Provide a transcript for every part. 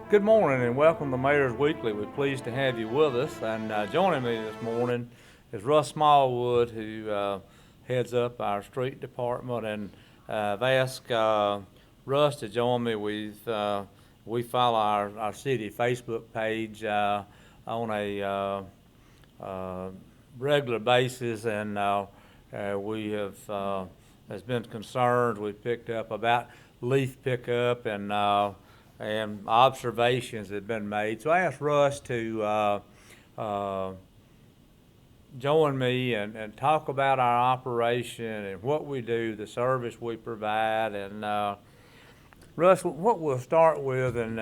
Good morning and welcome to Mayor's Weekly. We're pleased to have you with us. And joining me this morning is Russ Smallwood, who heads up our street department. And I've asked Russ to join me. We follow our city Facebook page on a regular basis, and we have has been concerned. We picked up about leaf pickup and observations have been made. So I asked Russ to uh, join me and talk about our operation and what we do, the service we provide. And Russ, what we'll start with, and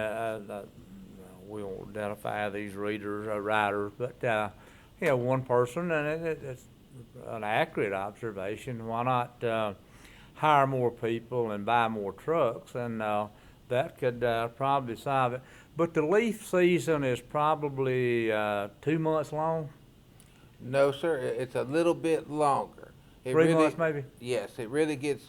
we won't identify these readers or writers, but one person, and it's an accurate observation. Why not hire more people and buy more trucks? And that could probably solve it. But the leaf season is probably 2 months long. No, sir. It's a little bit longer. It 3 months maybe. Yes, it really gets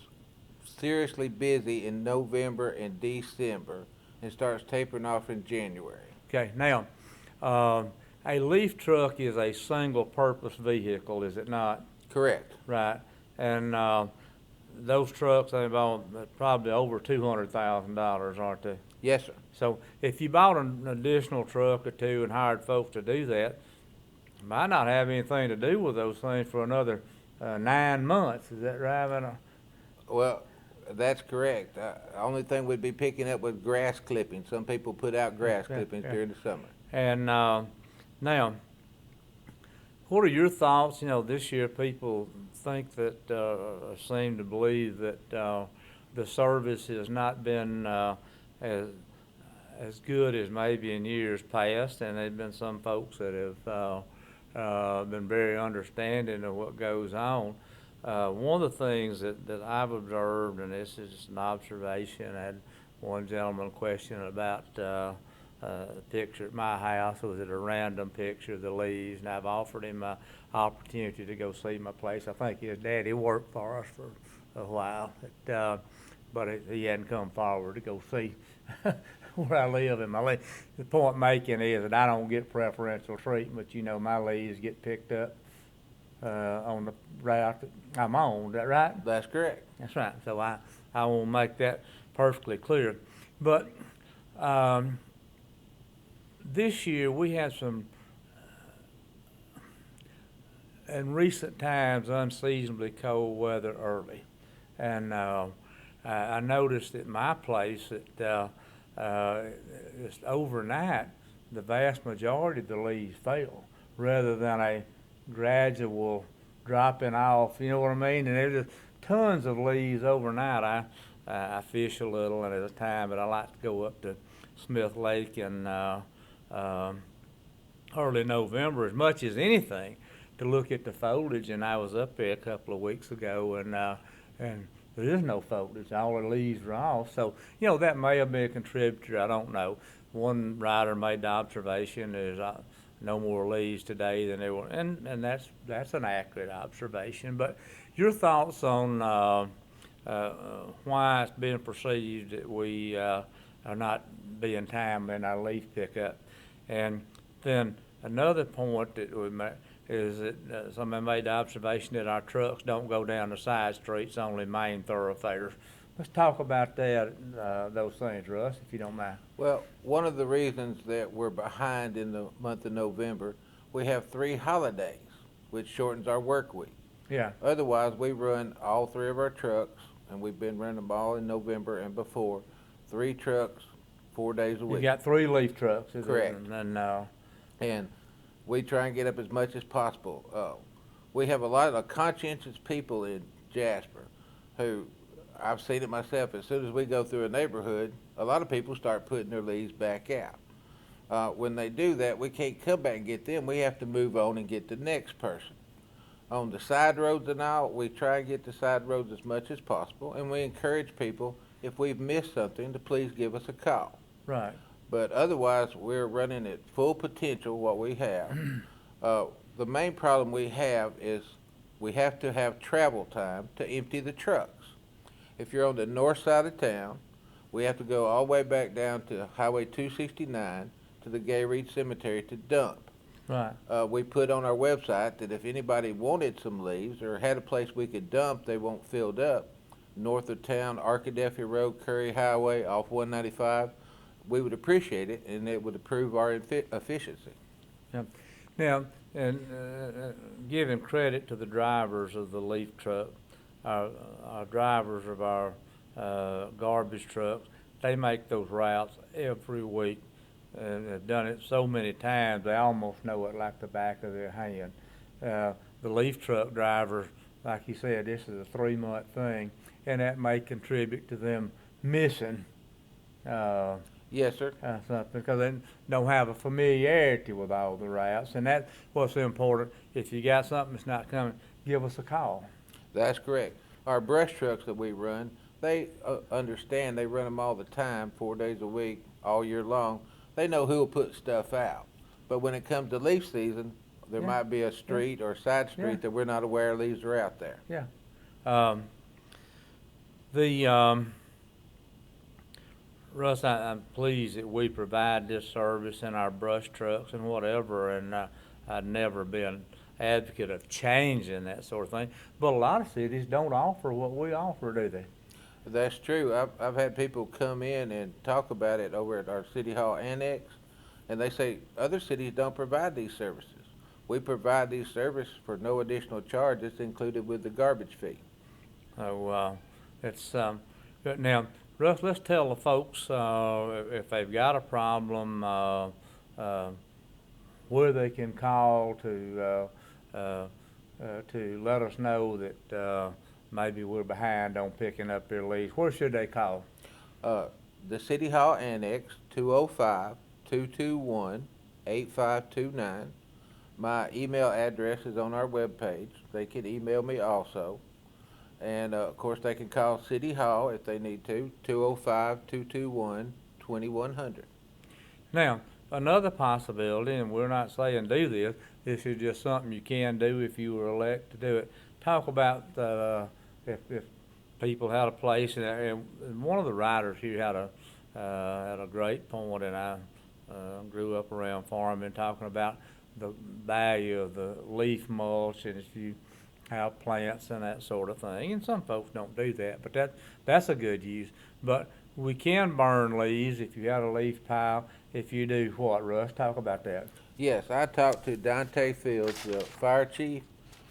seriously busy in November and December and starts tapering off in January. Okay, now a leaf truck is a single-purpose vehicle, is it not? Correct. Right, and those trucks they've probably over $200,000, aren't they? Yes, sir. So if you bought an additional truck or two and hired folks to do that, you might not have anything to do with those things for another 9 months. Is that right? Well, that's correct. The only thing we'd be picking up was grass clippings. Some people put out grass clippings during the summer. And now, what are your thoughts? This year people think that, seem to believe that the service has not been as good as maybe in years past, and there've been some folks that have been very understanding of what goes on. One of the things that I've observed, and this is just an observation, I had one gentleman question about a picture at my house. Was it a random picture of the leaves? And I've offered him an opportunity to go see my place. I think his daddy worked for us for a while, but he hadn't come forward to go see where I live. And the point making is that I don't get preferential treatment. My leaves get picked up on the route that I'm on. Is that right? That's correct. That's right. So I want to make that perfectly clear. But this year we had some, in recent times, unseasonably cold weather early. And I noticed at my place that just overnight, the vast majority of the leaves fell rather than a gradual dropping off. You know what I mean? And there's just tons of leaves overnight. I fish a little, and at a time, but I like to go up to Smith Lake in early November as much as anything to look at the foliage. And I was up there a couple of weeks ago, and there is no foliage. All the leaves are off. So that may have been a contributor. I don't know. One writer made the observation there's no more leaves today than there were, and that's an accurate observation. But your thoughts on why it's being perceived that we are not being timely in our leaf pickup? And then another point that we made is that somebody made the observation that our trucks don't go down the side streets, only main thoroughfares. Let's talk about that, those things, Russ, if you don't mind. Well, one of the reasons that we're behind in the month of November, we have 3 holidays, which shortens our work week. Yeah. Otherwise, we run all 3 of our trucks, and we've been running them all in November and before. 3 trucks, 4 days a week. You got 3 leaf trucks, is Correct. it? And we try and get up as much as possible. We have a lot of conscientious people in Jasper who, I've seen it myself, as soon as we go through a neighborhood, a lot of people start putting their leaves back out. When they do that, we can't come back and get them. We have to move on and get the next person. On the side roads and all, we try and get the side roads as much as possible, and we encourage people, if we've missed something, to please give us a call. Right. But otherwise, we're running at full potential, what we have. The main problem we have is we have to have travel time to empty the trucks. If you're on the north side of town, we have to go all the way back down to Highway 269 to the Gay Reed Cemetery to dump. Right. We put on our website that if anybody wanted some leaves or had a place we could dump, they won't filled up, north of town, Arkadelphia Road, Curry Highway, off 195, we would appreciate it, and it would improve our efficiency. Yep. Now, and giving credit to the drivers of the leaf truck, our drivers of our garbage trucks, they make those routes every week and have done it so many times they almost know it like the back of their hand. The leaf truck drivers, like you said, this is a 3-month thing, and that may contribute to them missing Yes, sir. something because they don't have a familiarity with all the routes, and that's what's important. If you got something that's not coming, give us a call. That's correct. Our brush trucks that we run, they understand. They run them all the time, 4 days a week, all year long. They know who will put stuff out. But when it comes to leaf season, there Yeah. might be a street or a side street Yeah. that we're not aware leaves are out there. Yeah. The Russ, I'm pleased that we provide this service in our brush trucks and whatever, and I'd never been an advocate of changing that sort of thing. But a lot of cities don't offer what we offer, do they? That's true. I've had people come in and talk about it over at our City Hall Annex, and they say other cities don't provide these services. We provide these services for no additional charge. It's included with the garbage fee. So it's good. Now, Russ, let's tell the folks if they've got a problem where they can call to let us know that maybe we're behind on picking up their leaves. Where should they call? The City Hall Annex, 205-221-8529. My email address is on our webpage. They can email me also. And, of course, they can call City Hall if they need to, 205-221-2100. Now, another possibility, and we're not saying do this is just something you can do if you were elected to do it. Talk about if people had a place, and one of the writers here had a great point, and I grew up around farming, talking about the value of the leaf mulch, and if you have plants and that sort of thing. And some folks don't do that, but that's a good use. But we can burn leaves if you have a leaf pile. If you do what, Russ? Talk about that. Yes, I talked to Dante Fields, the fire chief.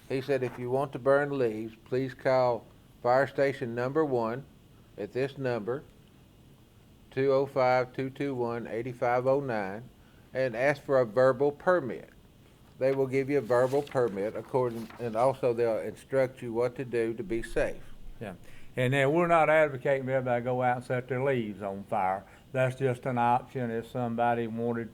He said if you want to burn leaves, please call Fire Station number 1 at this number, 205-221-8509, and ask for a verbal permit. They will give you a verbal permit and also they'll instruct you what to do to be safe. Yeah. And then we're not advocating everybody go out and set their leaves on fire. That's just an option if somebody wanted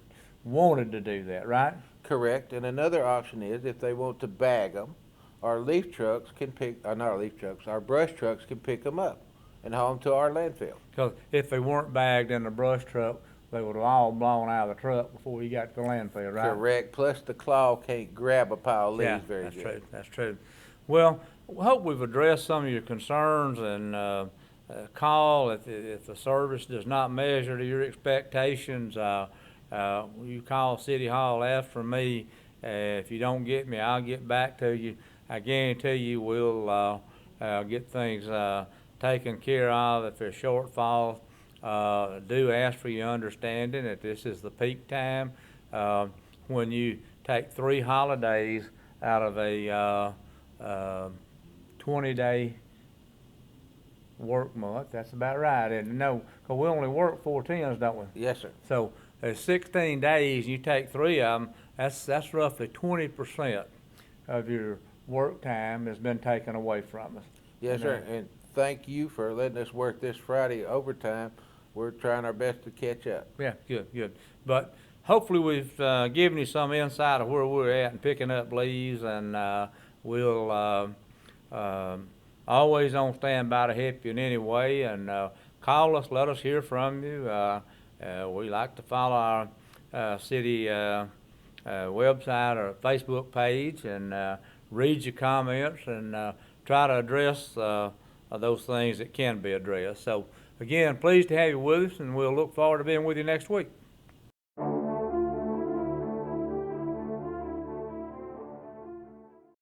to do that, right? Correct. And another option is if they want to bag them, our leaf trucks can not our leaf trucks, our brush trucks can pick them up and haul them to our landfill. Because if they weren't bagged in the brush truck, they would have all blown out of the truck before you got to the landfill, right? Correct. Plus the claw can't grab a pile of leaves Yeah, very that's good. true. That's true. Well, we hope we've addressed some of your concerns, and call if the service does not measure to your expectations. You call City Hall, ask for me. If you don't get me, I'll get back to you. I guarantee you we'll get things taken care of. If there's shortfalls, do ask for your understanding that this is the peak time. When you take 3 holidays out of a 20-day work month, that's about right. And no, because we only work 4 tens, don't we? Yes, sir. So there's 16 days, you take 3 of them, that's roughly 20% of your work time has been taken away from us. Yes, sir. And thank you for letting us work this Friday overtime. We're trying our best to catch up. Yeah, good. But hopefully we've given you some insight of where we're at and picking up leaves, and we'll always on standby to help you in any way. And call us, let us hear from you. We like to follow our city website or Facebook page and read your comments and try to address those things that can be addressed. So again, pleased to have you with us, and we'll look forward to being with you next week.